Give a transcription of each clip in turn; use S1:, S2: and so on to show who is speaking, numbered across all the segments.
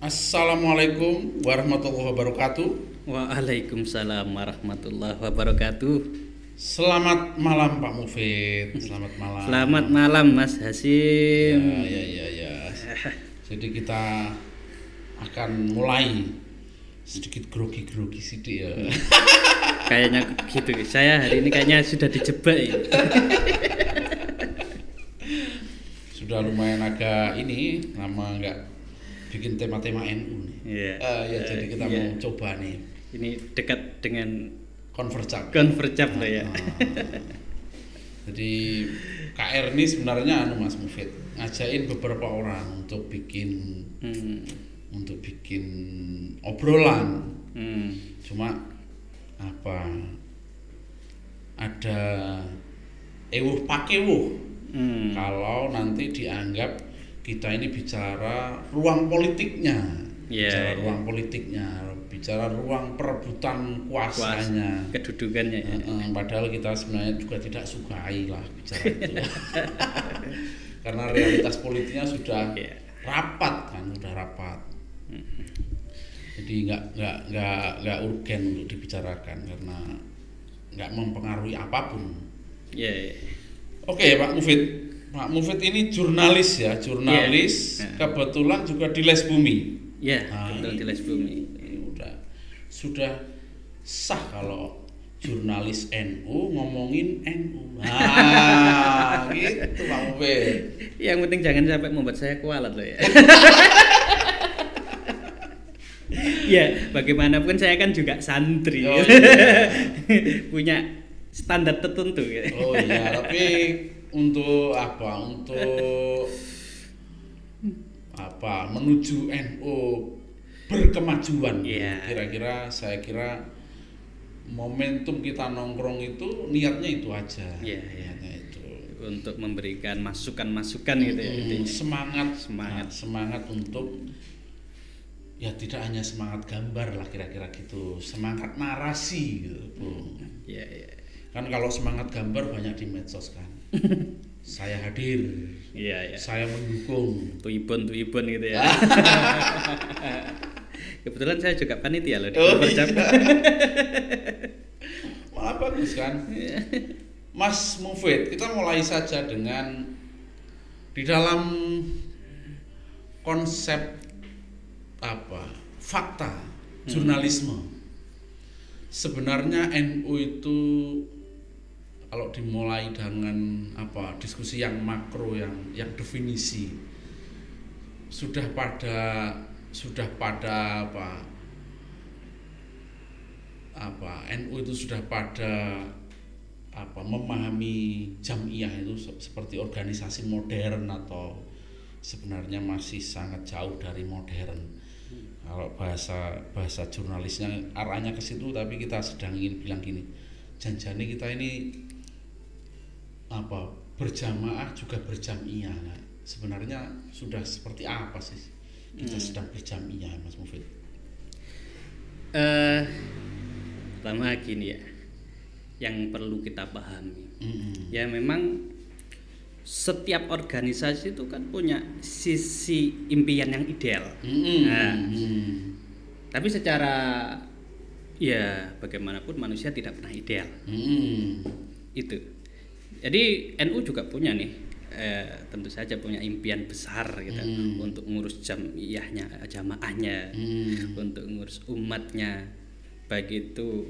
S1: Assalamualaikum warahmatullahi wabarakatuh.
S2: Waalaikumsalam warahmatullahi wabarakatuh.
S1: Selamat malam Pak Mufid. Selamat malam.
S2: Selamat malam Mas Hasim.
S1: Ya. Jadi kita akan mulai sedikit grogi-grogi sidik ya.
S2: Kayaknya gitu. Saya hari ini kayaknya sudah dijebak ya.
S1: Sudah lumayan agak ini lama nggak bikin tema-tema NU nih.
S2: Iya.
S1: Jadi kita mau coba nih.
S2: Ini dekat dengan
S1: Convercap
S2: lah ya.
S1: Jadi KR ini sebenarnya Mas Mufid ngajain beberapa orang untuk bikin obrolan. Cuma apa ada ewuh pakewuh kalau nanti dianggap kita ini bicara ruang politiknya, bicara ruang perebutan kuasanya,
S2: kedudukannya.
S1: Padahal kita sebenarnya juga tidak sukai lah bicara itu, karena realitas politiknya sudah rapat. Jadi nggak urgen untuk dibicarakan karena nggak mempengaruhi apapun. Oke, Pak Mufid. Pak Mufid ini jurnalis ya, kebetulan juga di Les Bumi.
S2: Betul, di Les Bumi.
S1: Sudah sah kalau jurnalis NU ngomongin NU. Gitu Pak Mufid.
S2: Yang penting jangan sampai membuat saya kualat loh ya. Ya, bagaimanapun saya kan juga santri. Punya standar tertentu gitu.
S1: Oh iya, tapi untuk menuju NU berkemajuan. Kira-kira saya kira momentum kita nongkrong itu niatnya itu aja. Niatnya itu
S2: untuk memberikan masukan-masukan gitu ya.
S1: Semangat untuk ya tidak hanya semangat gambar lah kira-kira gitu, semangat narasi gitu. Kan kalau semangat gambar banyak di medsos kan. Saya hadir. Saya mendukung.
S2: Tuibon gitu ya. Kebetulan saya juga panitia loh di
S1: Convercap. Malah bagus kan. Mas Mufid, kita mulai saja dengan di dalam konsep fakta jurnalisme. Sebenarnya NU itu kalau dimulai dengan diskusi yang makro yang definisi sudah pada NU itu sudah pada memahami jamiyah itu seperti organisasi modern atau sebenarnya masih sangat jauh dari modern. Kalau bahasa jurnalisnya arahnya ke situ, tapi kita sedang ingin bilang gini, janjane kita ini berjamaah juga berjamiyah. Nah, sebenarnya sudah seperti apa sih kita sedang berjamiyah, Mas Mufid?
S2: Pertama gini ya, yang perlu kita pahami. Ya memang setiap organisasi itu kan punya sisi impian yang ideal. Tapi secara bagaimanapun manusia tidak pernah ideal. Itu. Jadi NU juga punya nih, tentu saja punya impian besar gitu, untuk ngurus jamaahnya, untuk ngurus umatnya, baik itu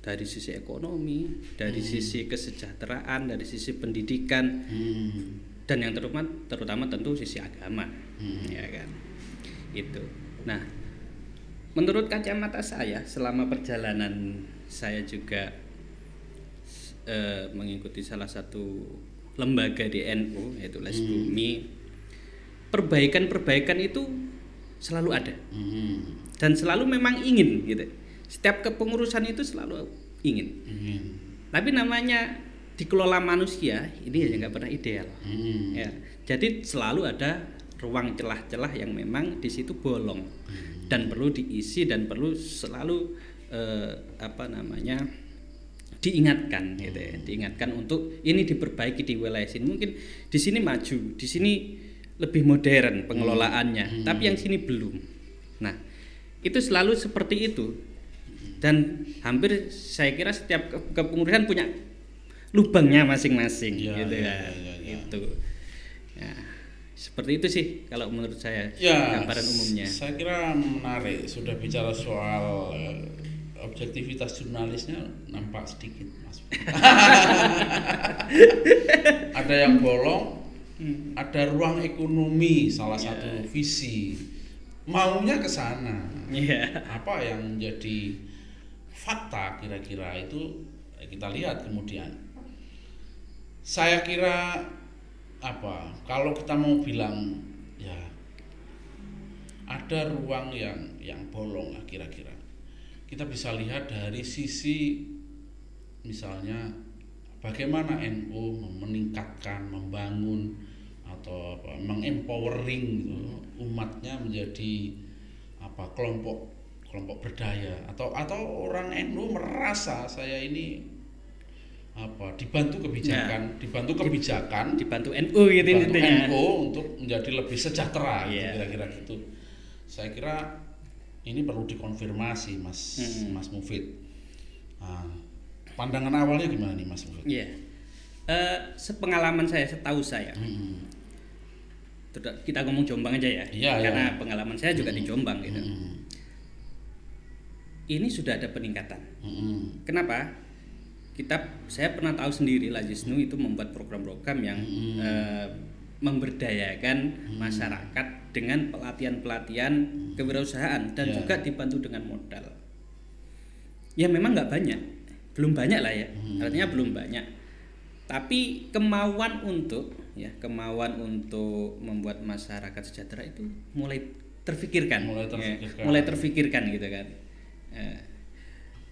S2: dari sisi ekonomi, dari sisi kesejahteraan, dari sisi pendidikan, dan yang terutama tentu sisi agama, ya kan? Itu. Nah, menurut kacamata saya selama perjalanan saya juga mengikuti salah satu lembaga di NU yaitu Les Bumi, perbaikan itu selalu ada dan selalu memang ingin gitu. Setiap kepengurusan itu selalu ingin. Tapi namanya dikelola manusia ini nggak pernah ideal. Jadi selalu ada ruang celah-celah yang memang di situ bolong dan perlu diisi dan perlu selalu diingatkan gitu ya. Diingatkan untuk ini diperbaiki di wilayah sini. Mungkin di sini maju, di sini lebih modern pengelolaannya, tapi yang sini belum. Nah, itu selalu seperti itu. Dan hampir saya kira setiap kepengurusan punya lubangnya masing-masing gitu ya. Itu. Ya, seperti itu sih kalau menurut saya gambaran umumnya.
S1: Saya kira menarik, sudah bicara soal objektivitas jurnalisnya nampak sedikit Mas. Ada yang bolong, ada ruang ekonomi salah satu visi. Maunya ke sana. Apa yang menjadi fakta kira-kira itu kita lihat kemudian. Saya kira kalau kita mau bilang ya ada ruang yang bolong lah kira-kira. Kita bisa lihat dari sisi misalnya bagaimana NU meningkatkan, membangun atau mengempowering gitu, umatnya menjadi kelompok berdaya atau orang NU merasa saya ini dibantu kebijakan,
S2: dibantu NU gitu intinya.
S1: NU untuk menjadi lebih sejahtera gitu, kira-kira gitu. Saya kira ini perlu dikonfirmasi Mas Mufid. Pandangan awalnya gimana nih Mas Mufid?
S2: Sepengalaman saya, setahu saya. Kita ngomong Jombang aja ya. Karena pengalaman saya juga di Jombang gitu. Ini sudah ada peningkatan. Kenapa? Saya pernah tahu sendiri lah, Jisnu itu membuat program-program yang memberdayakan masyarakat dengan pelatihan-pelatihan kewirausahaan dan juga dibantu dengan modal. Ya memang nggak banyak, belum banyak lah ya, artinya belum banyak. Tapi kemauan untuk membuat masyarakat sejahtera itu mulai terfikirkan gitu kan.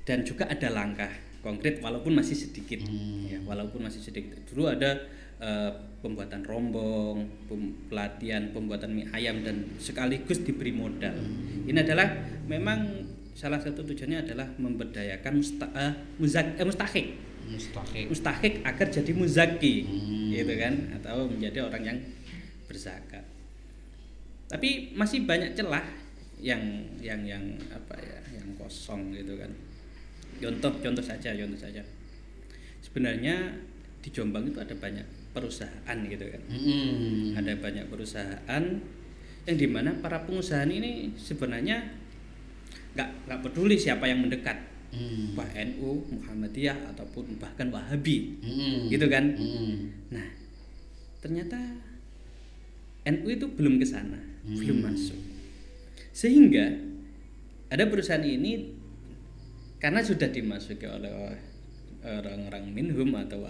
S2: Dan juga ada langkah konkret walaupun masih sedikit. Dulu ada pembuatan rombong, pelatihan pembuatan mie ayam dan sekaligus diberi modal. Ini adalah memang salah satu tujuannya adalah memberdayakan mustahik agar jadi muzaki gitu kan, atau menjadi orang yang berzakat. Tapi masih banyak celah yang kosong gitu kan. Contoh saja. Sebenarnya di Jombang itu ada banyak perusahaan gitu kan. Ada banyak perusahaan yang dimana para pengusaha ini sebenarnya nggak peduli siapa yang mendekat, Pak NU, Muhammadiyah ataupun bahkan Wahabi, gitu kan. Nah, ternyata NU itu belum ke sana, belum masuk. Sehingga ada perusahaan ini karena sudah dimasuki oleh orang-orang minhum atau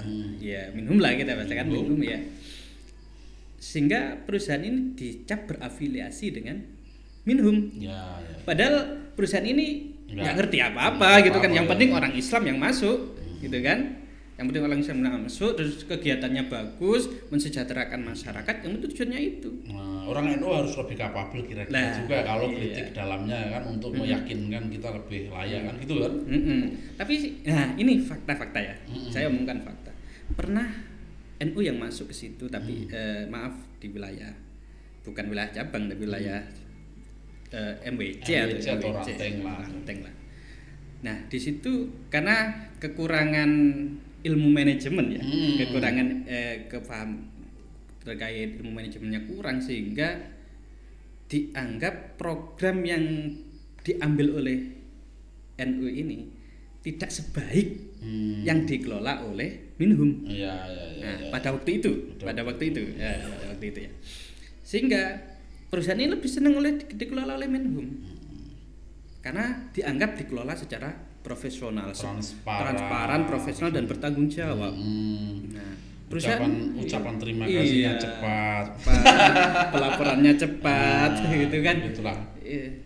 S2: minhum lah kita bacakan minhum ya. Sehingga perusahaan ini dicap berafiliasi dengan minhum. Padahal perusahaan ini nggak ngerti apa-apa gitu kan. Yang penting orang Islam yang masuk gitu kan. Yang penting orang Islam yang masuk, terus kegiatannya bagus, mensejahterakan masyarakat, yang itu tujuannya itu.
S1: Orang NU harus lebih kapabel kira-kira juga kalau kritik dalamnya kan, untuk meyakinkan kita lebih layak kan gitu kan.
S2: Tapi ini fakta-fakta ya. Saya omongkan fakta. Pernah NU yang masuk ke situ, tapi maaf di wilayah, bukan wilayah cabang, tapi wilayah MWC atau Ranteng lah. Nah di situ karena kekurangan ilmu manajemen ya, kekurangan kepaham terkait ilmu manajemennya kurang, sehingga dianggap program yang diambil oleh NU ini tidak sebaik yang dikelola oleh minhum. Pada waktu itu ya. Sehingga perusahaan ini lebih senang dikelola oleh minhum karena dianggap dikelola secara profesional, transparan, profesional dan bertanggung jawab. Nah,
S1: ucapan terima kasihnya cepat,
S2: pelaporannya cepat, gitu kan.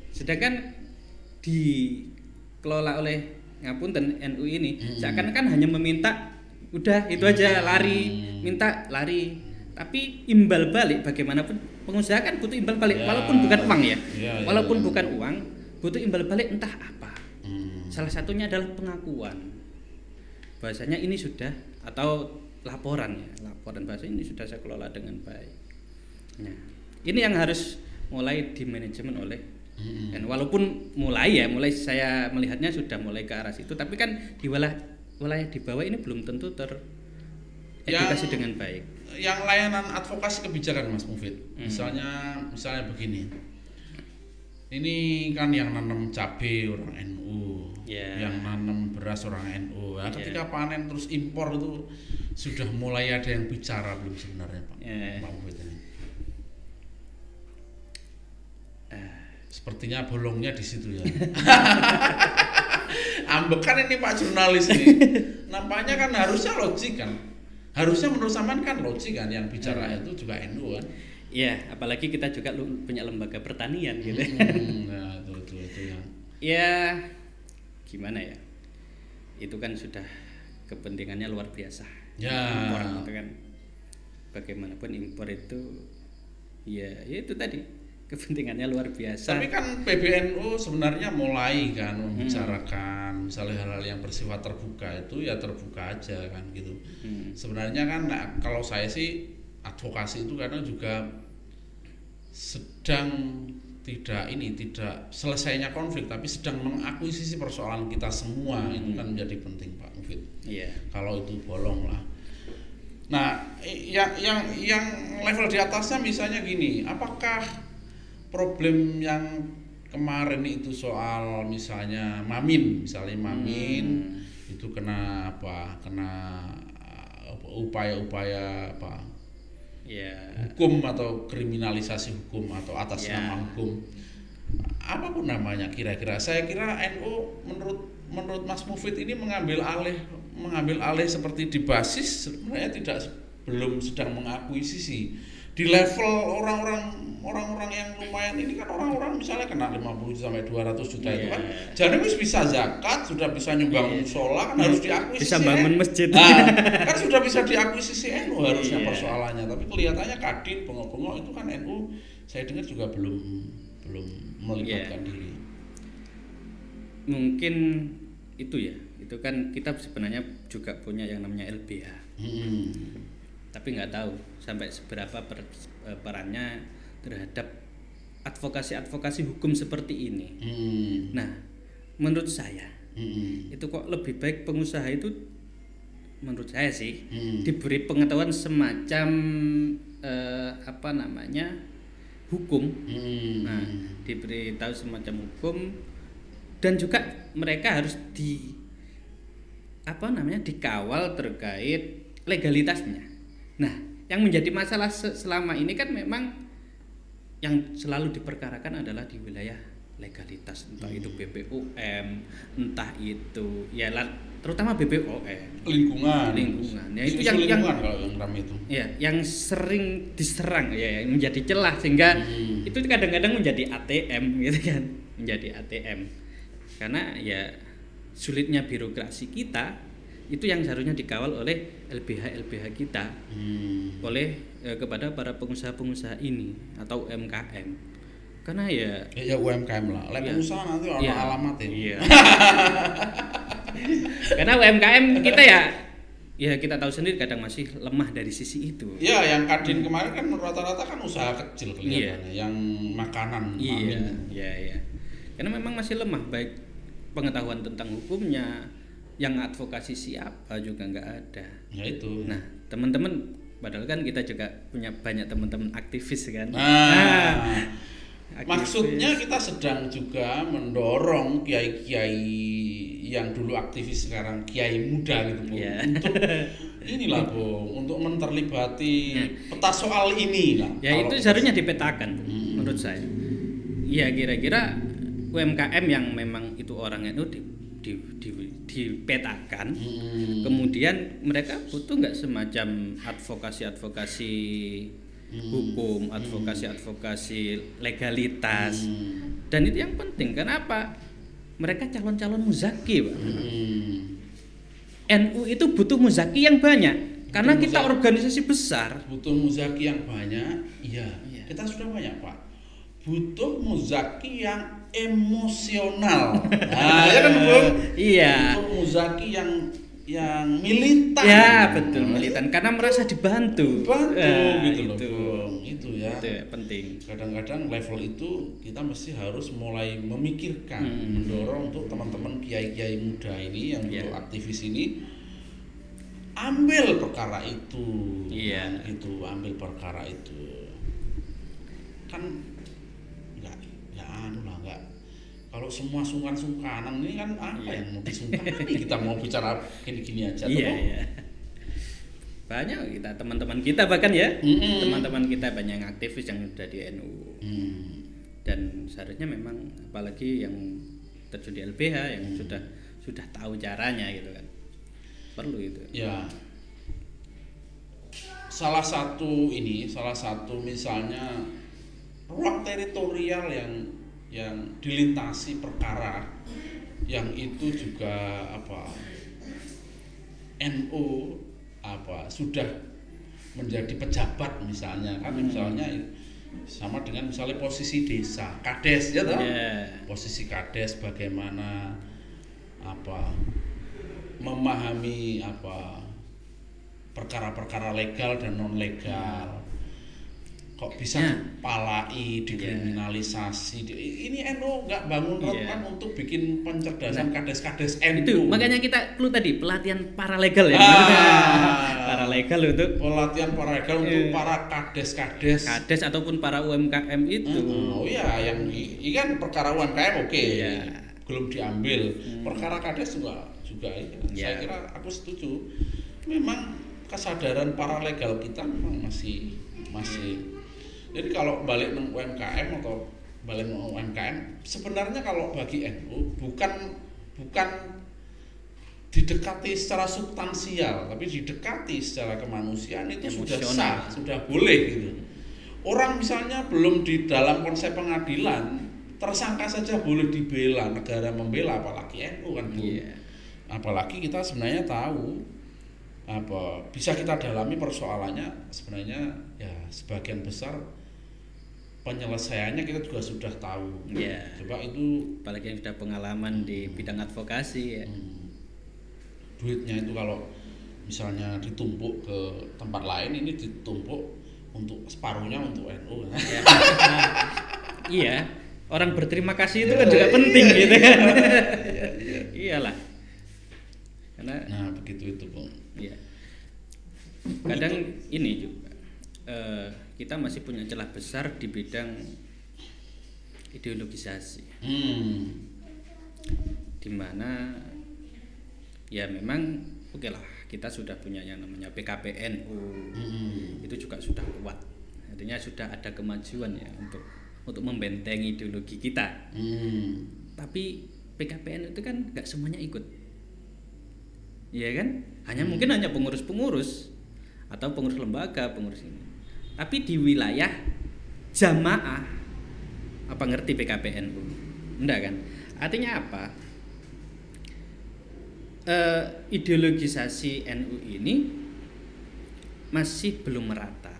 S2: Sedangkan dikelola oleh ngapunten NU ini seakan-akan hanya meminta, udah itu aja, minta lari. Tapi imbal balik bagaimanapun pengusaha kan butuh imbal balik, walaupun bukan uang ya, walaupun bukan uang, butuh imbal balik entah apa. Salah satunya adalah pengakuan bahasanya ini sudah, atau laporan bahasa ini sudah saya kelola dengan baik. Nah, Ini yang harus mulai di manajemen oleh dan walaupun mulai saya melihatnya sudah mulai ke arah situ, tapi kan di wilayah di bawah ini belum tentu teredukasi dengan baik.
S1: Yang layanan advokasi kebijakan Mas Mufid, misalnya begini, ini kan yang nanam cabai orang NU, yang nanam beras orang NU. Nah, ketika panen terus impor itu sudah mulai ada yang bicara belum sebenarnya Pak Mufid ini? Sepertinya bolongnya di situ ya. Ambekan ini Pak jurnalis ini. Nampaknya kan harusnya logik kan. Harusnya menurut sampean kan logik kan, yang bicara itu juga NU kan.
S2: Iya, apalagi kita juga punya lembaga pertanian gitu.
S1: Nah, itu yang.
S2: Ya, gimana ya? Itu kan sudah kepentingannya luar biasa.
S1: Ya.
S2: Impor itu kan. Bagaimanapun impor itu ya itu tadi. Kepentingannya luar biasa.
S1: Tapi kan PBNU sebenarnya mulai kan membicarakan misalnya hal-hal yang bersifat terbuka itu ya terbuka aja kan gitu. Sebenarnya kan kalau saya sih advokasi itu karena juga sedang tidak selesainya konflik, tapi sedang mengakuisisi persoalan kita semua. Itu kan menjadi penting Pak Mufid. Kalau itu bolong lah. Nah, yang level di atasnya misalnya gini, apakah problem yang kemarin itu soal misalnya Mamin itu kena upaya-upaya hukum atau kriminalisasi hukum atau atas nama hukum apapun namanya, kira-kira saya kira NU menurut Mas Mufid ini mengambil alih seperti di basis sebenarnya belum sedang mengakuisisi di level orang-orang yang lumayan ini kan orang-orang misalnya kena 50 sampai 200 juta itu kan jadi bisa zakat, sudah bisa nyumbang musola kan harus diakuisisi,
S2: bisa bangun masjid.
S1: Kan sudah bisa diakuisisi NU harusnya persoalannya, tapi kelihatannya Kadin bengok-bengok itu kan NU saya dengar juga belum melibatkan diri.
S2: Mungkin itu kan kita sebenarnya juga punya yang namanya LBH. Tapi nggak tahu sampai seberapa perannya terhadap advokasi hukum seperti ini. Nah, menurut saya itu kok lebih baik pengusaha itu, menurut saya sih diberi pengetahuan semacam hukum. Nah, diberi tahu semacam hukum dan juga mereka harus dikawal terkait legalitasnya. Nah, yang menjadi masalah selama ini kan memang yang selalu diperkarakan adalah di wilayah legalitas, entah itu BPOM, entah itu terutama BPOM, lingkungan. Ya itu yang
S1: kalau yang ramai itu.
S2: Ya, yang sering diserang yang menjadi celah sehingga itu kadang-kadang menjadi ATM gitu kan, menjadi ATM. Karena ya sulitnya birokrasi kita itu yang seharusnya dikawal oleh LBH kita, oleh kepada para pengusaha ini atau UMKM. Karena ya
S1: UMKM lah, pengusaha nanti alamat ya. Iya.
S2: Karena UMKM kita ya kita tahu sendiri kadang masih lemah dari sisi itu.
S1: Iya, yang Kadin kemarin kan rata-rata kan usaha kecil kelihatannya, yang makanan.
S2: Iya. Karena memang masih lemah baik pengetahuan tentang hukumnya. Yang advokasi siapa juga nggak ada.
S1: Ya itu.
S2: Nah, teman-teman, padahal kan kita juga punya banyak teman-teman aktivis kan.
S1: Maksudnya kita sedang juga mendorong kiai-kiai yang dulu aktivis sekarang kiai muda gitu Bu. Untuk inilah Bu, untuk menterlibati peta soal ini lah.
S2: Ya itu seharusnya dipetakan Bu, menurut saya. Ya kira-kira UMKM yang memang itu orangnya itu dipetakan, kemudian mereka butuh nggak semacam advokasi hukum, advokasi legalitas, dan itu yang penting. Kenapa? Mereka calon-calon muzaki, Pak. NU itu butuh muzaki yang banyak, karena kita organisasi besar.
S1: Butuh muzaki yang banyak, iya. Kita sudah banyak Pak. Butuh muzaki yang emosional. Nah, ya kan Bung?
S2: Iya.
S1: Butuh muzaki yang militan.
S2: Ya betul, militan karena merasa dibantu.
S1: Gitu loh. itu ya.
S2: Itu ya, penting.
S1: Kadang-kadang level itu kita mesti harus mulai memikirkan, mendorong untuk teman-teman kiai-kiai muda ini yang untuk aktivis ini ambil perkara itu.
S2: Iya.
S1: Gitu, ambil perkara itu. Kan enggak kalau semua sungkan-sungkanan ini kan apa yang mau disungkani? Kita mau bicara gini-gini aja.
S2: Iya. Banyak kita teman-teman kita bahkan ya, teman-teman kita banyak yang aktivis yang sudah di NU. Dan seharusnya memang apalagi yang terjun di LBH yang sudah tahu caranya gitu kan. Perlu itu.
S1: Ya. Salah satu misalnya ruang teritorial yang dilintasi perkara yang itu juga NU sudah menjadi pejabat misalnya kan misalnya sama dengan misalnya posisi desa kades ya toh posisi kades bagaimana memahami perkara-perkara legal dan non legal kok bisa palai dikriminalisasi. Ini NU nggak bangun organ untuk bikin pencerdasan kades-kades NU.
S2: Itu makanya kita perlu tadi pelatihan paralegal ya. Paralegal untuk
S1: pelatihan paralegal untuk para kades-kades
S2: ataupun para UMKM itu.
S1: Oh iya, yang ini kan perkara UMKM belum diambil. Perkara kades juga saya kira aku setuju. Memang kesadaran paralegal kita memang masih. Jadi kalau balik ke UMKM sebenarnya kalau bagi NU bukan didekati secara substansial, tapi didekati secara kemanusiaan itu sudah sah, sudah boleh gitu. Orang misalnya belum di dalam konsep pengadilan, tersangka saja boleh dibela, negara membela, apalagi NU kan Bu. Apalagi kita sebenarnya tahu bisa kita dalami persoalannya sebenarnya ya sebagian besar penyelesaiannya kita juga sudah tahu. Coba itu
S2: apalagi yang sudah pengalaman di bidang advokasi ya.
S1: Duitnya itu kalau misalnya ditumpuk ke tempat lain ini ditumpuk untuk separuhnya untuk NU.
S2: Iya, orang berterima kasih itu kan juga penting gitu kan. Iyalah. Karena
S1: begitu itu, Bung.
S2: Iya. Kadang ini juga kita masih punya celah besar di bidang ideologisasi, dimana ya memang oke lah kita sudah punya yang namanya PKPNU, itu juga sudah kuat, artinya sudah ada kemajuan ya untuk membentengi ideologi kita. Tapi PKPNU itu kan nggak semuanya ikut, ya kan? Mungkin hanya pengurus-pengurus atau pengurus lembaga, pengurus ini. Tapi di wilayah jamaah apa ngerti PKPNU? Enggak kan? Artinya apa? Ideologisasi NU ini masih belum merata.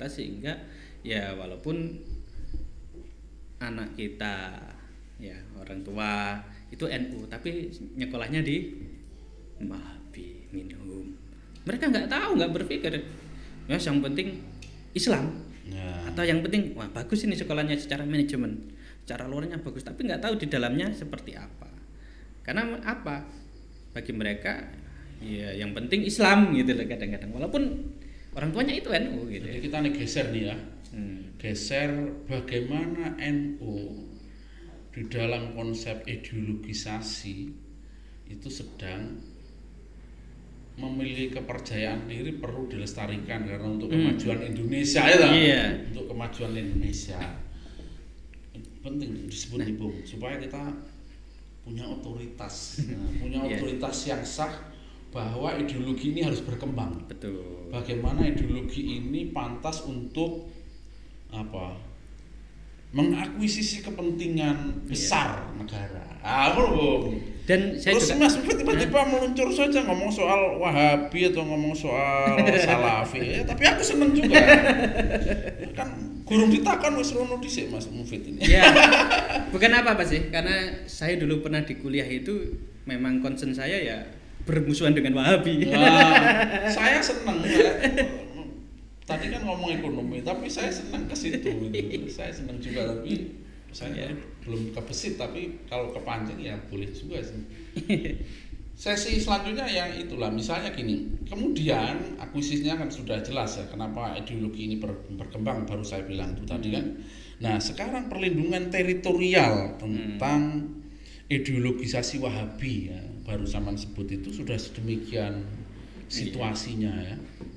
S2: Sehingga ya walaupun anak kita ya orang tua itu NU tapi nyekolahnya di Mahabi Minhum. Mereka nggak tahu, nggak berpikir ya yang penting Islam atau yang penting wah bagus ini sekolahnya secara manajemen, secara luarnya bagus, tapi nggak tahu di dalamnya seperti apa. Karena apa? Bagi mereka ya yang penting Islam gitu loh kadang-kadang, walaupun orang tuanya itu NU gitu.
S1: Jadi kita nih geser nih ya, geser bagaimana NU di dalam konsep ideologisasi itu sedang memiliki kepercayaan diri perlu dilestarikan karena untuk kemajuan Indonesia untuk kemajuan Indonesia penting disebut Bung supaya kita punya otoritas otoritas yang sah bahwa ideologi ini harus berkembang.
S2: Betul. Bagaimana
S1: ideologi ini pantas untuk mengakuisisi kepentingan besar negara. Bung.
S2: Dan saya
S1: terus Mas Mufid tiba-tiba meluncur saja ngomong soal Wahabi atau ngomong soal Salafi, tapi aku seneng juga. Kan gurung ditakon wis rono dhisik Mas Mufid ini.
S2: Ya. Bukan apa-apa sih, karena saya dulu pernah di kuliah itu memang concern saya ya bermusuhan dengan Wahabi.
S1: Saya seneng tadi kan ngomong ekonomi, tapi saya senang ke situ gitu. Saya senang juga, tapi saya belum kebesit, tapi kalau kepancing ya boleh juga sih. Sesi selanjutnya yang itulah, misalnya gini, kemudian akuisisinya kan sudah jelas ya kenapa ideologi ini berkembang, baru saya bilang itu tadi kan. Nah sekarang perlindungan teritorial tentang ideologisasi Wahabi ya, baru zaman sebut itu sudah sedemikian situasinya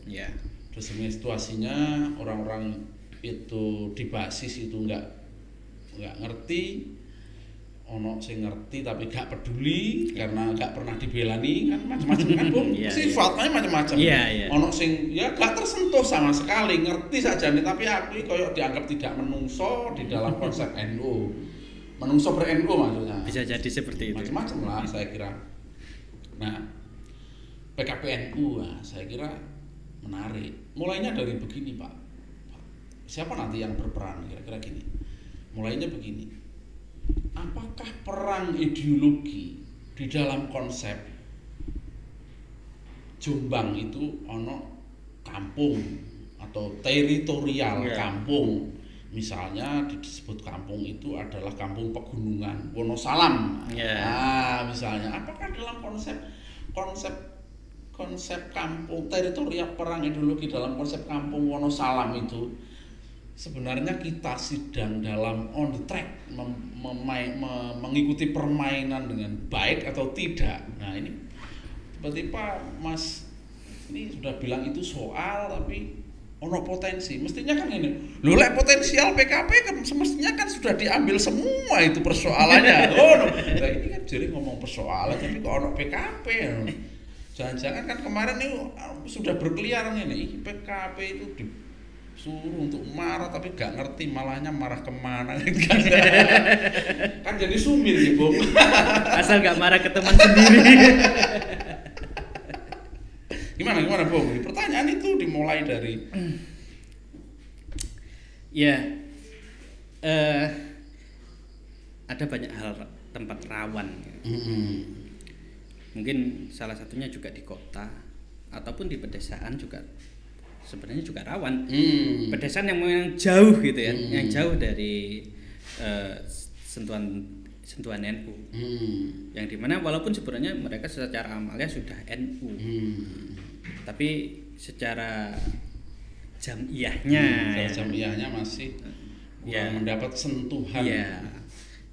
S1: ya. Terus situasinya orang-orang itu di basis itu nggak ngerti, ono sing ngerti tapi gak peduli karena gak pernah dibelani kan, macam-macam kan Bung. Sifatnya macam-macam. Ono sing ya gak tersentuh sama sekali, ngerti saja nih tapi aku koyo dianggap tidak menungso di dalam konsep NU. Menungso ber-NU maksudnya.
S2: Bisa jadi seperti itu.
S1: Macam-macam lah saya kira. Nah, PKPNU saya kira menarik. Mulainya dari begini Pak. Siapa nanti yang berperan kira-kira gini. Mulainya begini. Apakah perang ideologi di dalam konsep Jombang itu ono kampung atau teritorial kampung, misalnya disebut kampung itu adalah kampung pegunungan Wonosalam, misalnya apakah dalam konsep kampung teritorial perang ideologi dalam konsep kampung Wonosalam itu sebenarnya kita sedang dalam on the track mengikuti permainan dengan baik atau tidak. Nah ini tiba-tiba Mas ini sudah bilang itu soal tapi ono potensi. Mestinya kan ini, loh lek potensial PKP kan semestinya kan sudah diambil semua itu persoalannya. Nah ini kan jadi ngomong persoalan tapi kok ono PKP. Jangan-jangan kan kemarin ini sudah berkeliaran ini PKP itu suruh untuk marah tapi gak ngerti malahnya marah kemana kan jadi sumir ya Bung.
S2: Asal gak marah ke teman sendiri.
S1: Gimana Bung? Pertanyaan itu dimulai dari
S2: ada banyak hal tempat rawan. Mungkin salah satunya juga di kota ataupun di pedesaan juga sebenarnya juga rawan. Pedesaan yang memang jauh gitu ya, yang jauh dari sentuhan NU. Yang dimana walaupun sebenarnya mereka secara amalnya sudah NU, tapi secara jamiahnya
S1: masih mendapat sentuhan.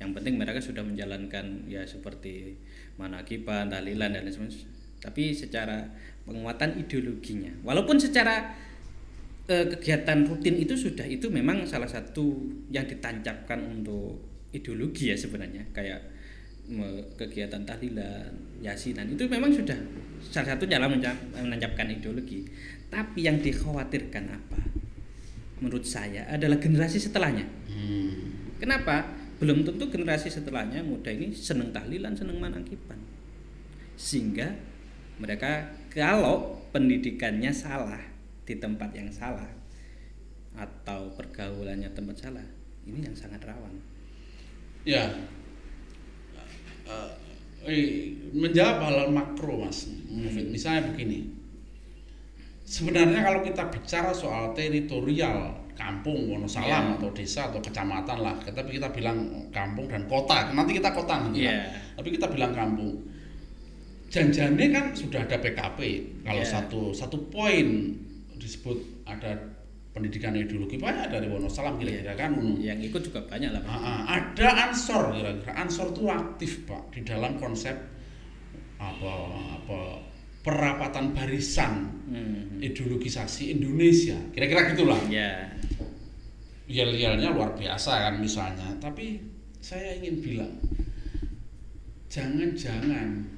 S2: Yang penting mereka sudah menjalankan ya seperti manakiban, tahlilan dan lain sebagainya. Tapi secara penguatan ideologinya, walaupun secara kegiatan rutin itu memang salah satu yang ditancapkan untuk ideologi ya sebenarnya, kayak kegiatan tahlilan, yasinan itu memang sudah salah satu cara menancapkan ideologi. Tapi yang dikhawatirkan apa? Menurut saya adalah generasi setelahnya. Kenapa? Belum tentu generasi setelahnya muda ini seneng tahlilan, seneng manakiban, sehingga mereka kalau pendidikannya salah di tempat yang salah atau pergaulannya tempat salah, ini yang sangat rawan.
S1: Ya, menjawab hal makro Mas Mufid, misalnya begini. Sebenarnya kalau kita bicara soal teritorial kampung Wonosalam atau desa atau kecamatan lah, tapi kita bilang kampung dan kota. Nanti kita kota nanti tapi kita bilang kampung. Janjane kan sudah ada PKP. Kalau satu poin disebut ada pendidikan ideologi, banyak dari Wonosalam kira-kira kan.
S2: Yang ikut juga banyak lah.
S1: Ada Ansor kira-kira. Ansor itu aktif Pak di dalam konsep perapatan barisan ideologisasi Indonesia. Kira-kira gitulah. Yel-yelnya luar biasa kan misalnya. Tapi saya ingin bilang, jangan-jangan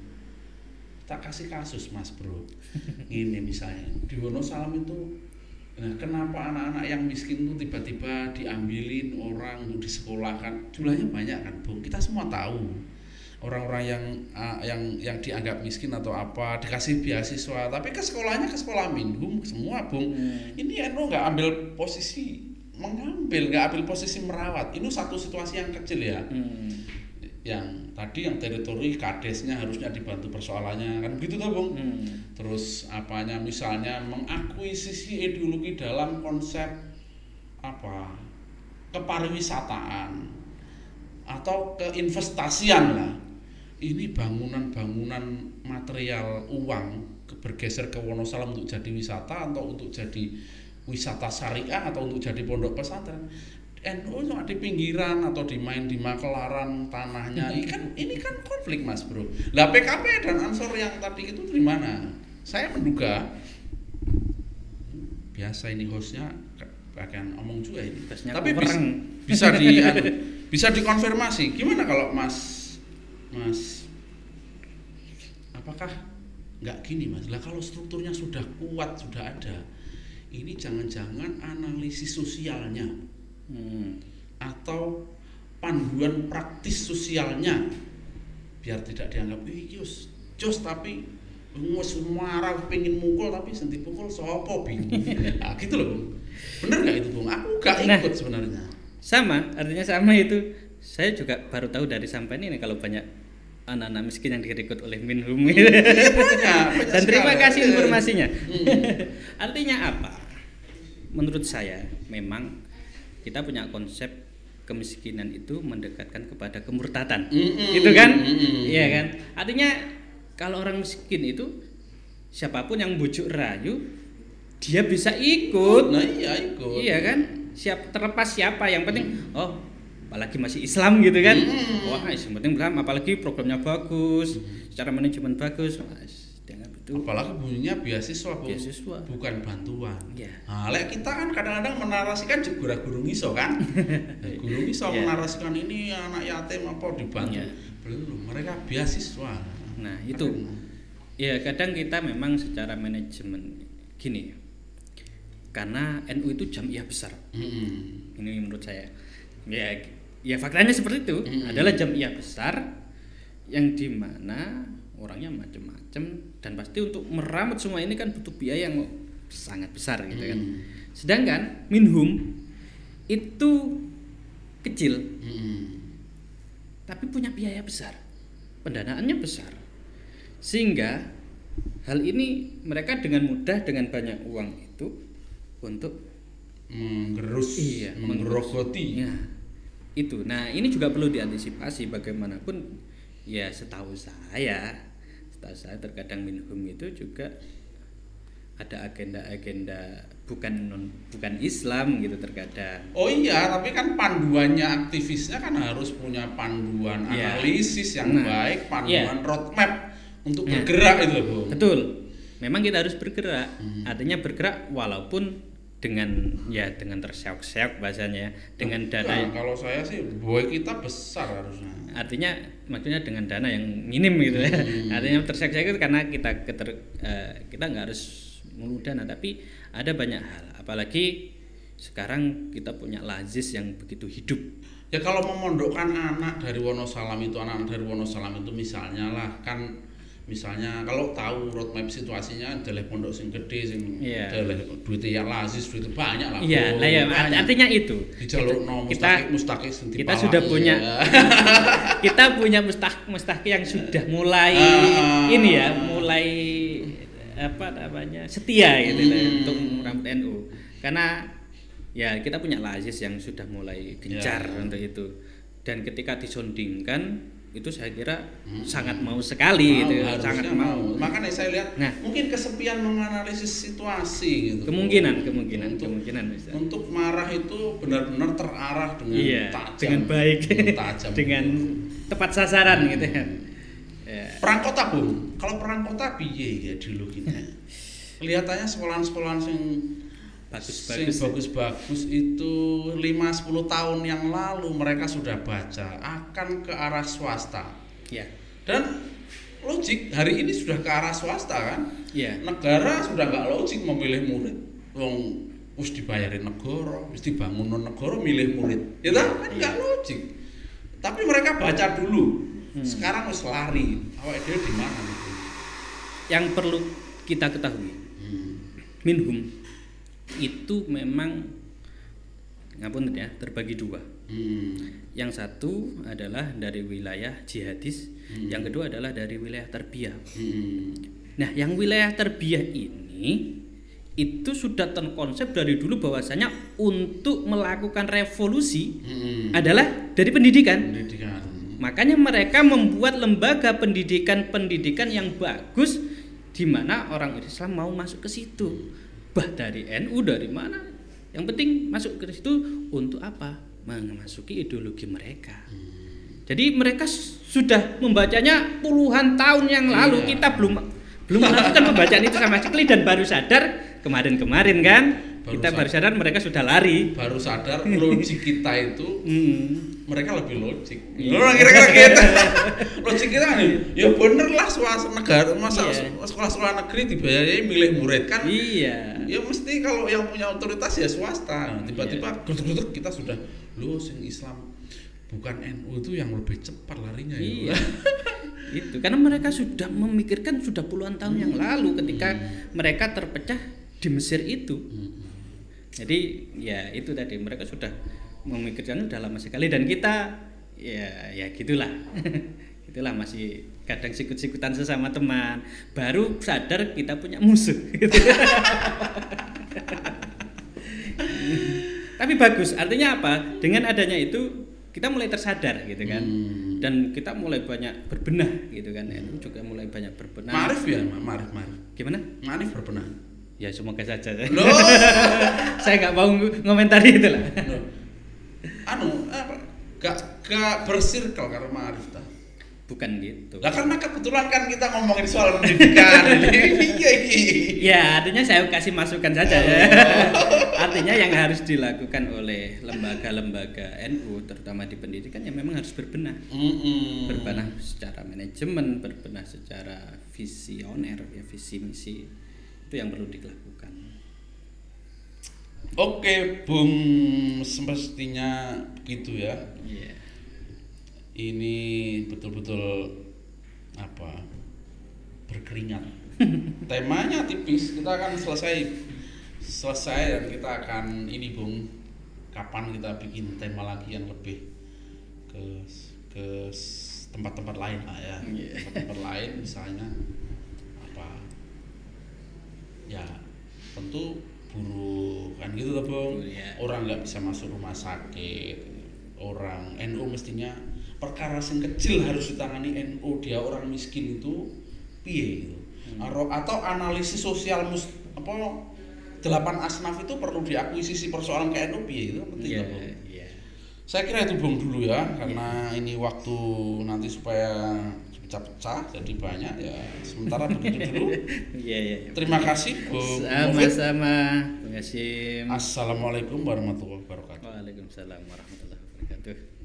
S1: tak kasih kasus Mas Bro. Ini misalnya di Wonosalam itu, nah kenapa anak-anak yang miskin itu tiba-tiba diambilin orang untuk disekolahkan? Jumlahnya banyak kan Bung. Kita semua tahu orang-orang yang dianggap miskin atau apa dikasih beasiswa, tapi ke sekolahnya ke sekolah minhum semua Bung. Ini NU nggak ambil posisi mengambil, nggak ambil posisi merawat. Ini satu situasi yang kecil ya. yang tadi yang teritori kadesnya harusnya dibantu persoalannya kan begitu toh Bung. Terus apanya misalnya mengakuisisi ideologi dalam konsep kepariwisataan atau keinvestasian lah. Ini bangunan-bangunan material uang bergeser ke Wonosalam untuk jadi wisata atau untuk jadi wisata syariah atau untuk jadi pondok pesantren. NU cuma di pinggiran atau dimain di makelaran tanahnya. Ini kan konflik Mas Bro. Lah PKP dan Ansor yang tadi itu di mana? Saya menduga biasa ini hostnya akan omong juga ini. Tapi bisa dikonfirmasi. Gimana kalau Mas apakah nggak gini Mas? Lah kalau strukturnya sudah kuat, sudah ada, ini jangan-jangan analisis sosialnya atau panduan praktis sosialnya biar tidak dianggap jos tapi marah pengen mukul tapi senti pukul sopo bingung. Nah, gitu loh Bung. Bener nggak itu Bung? Aku nggak ikut sebenarnya.
S2: Sama, artinya sama itu. Saya juga baru tahu dari sampean ini kalau banyak anak-anak miskin yang direkrut oleh Minhum.
S1: Banyak
S2: Dan terima kasih informasinya. Artinya apa? Menurut saya memang kita punya konsep kemiskinan itu mendekatkan kepada kemurtadan. Gitu kan? Iya kan? Artinya kalau orang miskin itu siapapun yang bujuk rayu dia bisa ikut.
S1: Nah, ikut.
S2: Iya kan? Terlepas siapa, yang penting apalagi masih Islam gitu kan. Wah, yang penting Islam, apalagi programnya bagus, secara manajemen bagus.
S1: Apalagi bunyinya beasiswa bukan bantuan. Nah, kita kan kadang-kadang menarasikan guru ngiso kan. Guru ngiso menarasikan ini anak yatim apa dibantu. Belum, mereka beasiswa.
S2: Nah, itu. Ya, kadang kita memang secara manajemen gini. Karena NU itu jamiah besar. Ini menurut saya. Ya faktanya seperti itu. Adalah jamiah besar yang dimana orangnya macam-macam dan pasti untuk merawat semua ini kan butuh biaya yang sangat besar gitu kan. Sedangkan Minhum itu kecil, tapi punya biaya besar, pendanaannya besar, sehingga hal ini mereka dengan mudah dengan banyak uang itu untuk
S1: menggerogoti.
S2: Ya, itu. Nah ini juga perlu diantisipasi bagaimanapun. Ya setahu saya terkadang Minhum itu juga ada agenda-agenda bukan Islam gitu terkadang.
S1: Oh iya, tapi kan panduannya aktivisnya kan harus punya panduan analisis yang baik, panduan roadmap untuk bergerak itu, Bu.
S2: Betul. Memang kita harus bergerak. Artinya bergerak walaupun dengan terseok-seok bahasanya, dengan dana.
S1: Kalau saya sih boy kita besar harusnya.
S2: Artinya maksudnya dengan dana yang minim gitu ya. Artinya terseok-seok itu karena kita nggak harus mulu dana, tapi ada banyak hal. Apalagi sekarang kita punya lazis yang begitu hidup.
S1: Ya kalau memondokkan anak dari Wonosalam itu misalnya kalau tahu roadmap situasinya adalah pondok sing gede sing adalah duitnya lazis, duit banyak lah.
S2: Iya, artinya itu.
S1: Mustaqi
S2: kita sudah punya kita punya mustaqi yang sudah mulai mulai setia gitu untuk merawat NU. Karena ya kita punya lazis yang sudah mulai gencar untuk itu. Dan ketika disondingkan itu saya kira sangat mau sekali gitu, sangat mau.
S1: Makanya saya lihat mungkin kesepian menganalisis situasi gitu.
S2: Kemungkinan bisa.
S1: Untuk marah itu benar-benar terarah dengan tajam,
S2: dengan baik, dengan tepat sasaran gitu ya.
S1: Perang kota, Bung. Kalau perang kota piye ya dulu gitu. Kelihatannya sekolahan-sekolahan sing bagus-bagus itu 5-10 tahun yang lalu mereka sudah baca akan ke arah swasta. Dan logik hari ini sudah ke arah swasta kan. Negara sudah nggak logik memilih murid. Wong wis dibayarin negara, wis dibangun negara milih murid. Ya kan nggak logik. Tapi mereka baca dulu. Sekarang wis lari. Awake dhewe di mana itu?
S2: Yang perlu kita ketahui. Minhum itu memang terbagi dua. Yang satu adalah dari wilayah jihadis, yang kedua adalah dari wilayah tarbiyah. Nah, yang wilayah tarbiyah ini itu sudah terkonsep dari dulu bahwasanya untuk melakukan revolusi adalah dari pendidikan. Makanya mereka membuat lembaga pendidikan yang bagus di mana orang Islam mau masuk ke situ. Bah, dari NU dari mana? Yang penting masuk ke situ untuk apa? Memasuki ideologi mereka. Jadi mereka sudah membacanya puluhan tahun yang lalu. Kita belum melakukan pembacaan itu sama sekali dan baru sadar kemarin kan. Baru sadar mereka sudah lari.
S1: Baru sadar logik kita itu mereka lebih logik. Kira-kira gitu. Logik kita kan ya bener lah swasta negara, masa sekolah-sekolah negeri dibayari milih murid kan.
S2: Iya.
S1: Ya mesti kalau yang punya otoritas ya swasta. Tiba-tiba grutuk-grutuk kita sudah sing Islam bukan NU itu yang lebih cepat larinya.
S2: Iya. Itu karena mereka sudah memikirkan sudah puluhan tahun yang lalu ketika mereka terpecah di Mesir itu. Jadi ya itu tadi mereka sudah memikirkan sudah lama sekali dan kita ya gitulah. Itulah masih kadang sikut-sikutan sesama teman, baru sadar kita punya musuh gitu. Tapi bagus, artinya apa? Dengan adanya itu kita mulai tersadar gitu kan. Dan kita mulai banyak berbenah gitu kan. NU juga mulai banyak berbenah.
S1: Ma'rif ya, Ma'rif.
S2: Gimana?
S1: Ma'rif berbenah.
S2: Ya semoga saja. Saya nggak mau ngomentari itu lah.
S1: Gak bersirkel karena Ma'rif ta.
S2: Bukan gitu.
S1: Lah karena kebetulan kan kita ngomongin soal pendidikan.
S2: Ya, artinya saya kasih masukan saja ya. Artinya yang harus dilakukan oleh lembaga-lembaga NU terutama di pendidikan ya memang harus berbenah. Berbenah secara manajemen, berbenah secara visioner ya, visi misi. Itu yang perlu dilakukan.
S1: Oke, Bung, semestinya begitu ya.
S2: Iya.
S1: Ini betul-betul berkeringat. Temanya tipis, kita akan selesai dan kita akan ini Bung, kapan kita bikin tema lagi yang lebih ke tempat-tempat lain lah ya. Tempat-tempat lain misalnya ya tentu buruh kan gitu loh Bung. Orang nggak bisa masuk rumah sakit, orang NU mestinya perkara yang kecil harus ditangani NU, dia orang miskin itu piye gitu. Atau analisis sosial 8 asnaf itu perlu diakuisisi persoalan ke NU piye itu penting loh Bung. Saya kira itu Bung dulu ya, karena ini waktu nanti supaya pecah-pecah jadi banyak ya. Sementara begitu dulu. Terima kasih Bung.
S2: Sama-sama. Terima kasih.
S1: Assalamualaikum warahmatullahi wabarakatuh.
S2: Waalaikumsalam warahmatullahi wabarakatuh.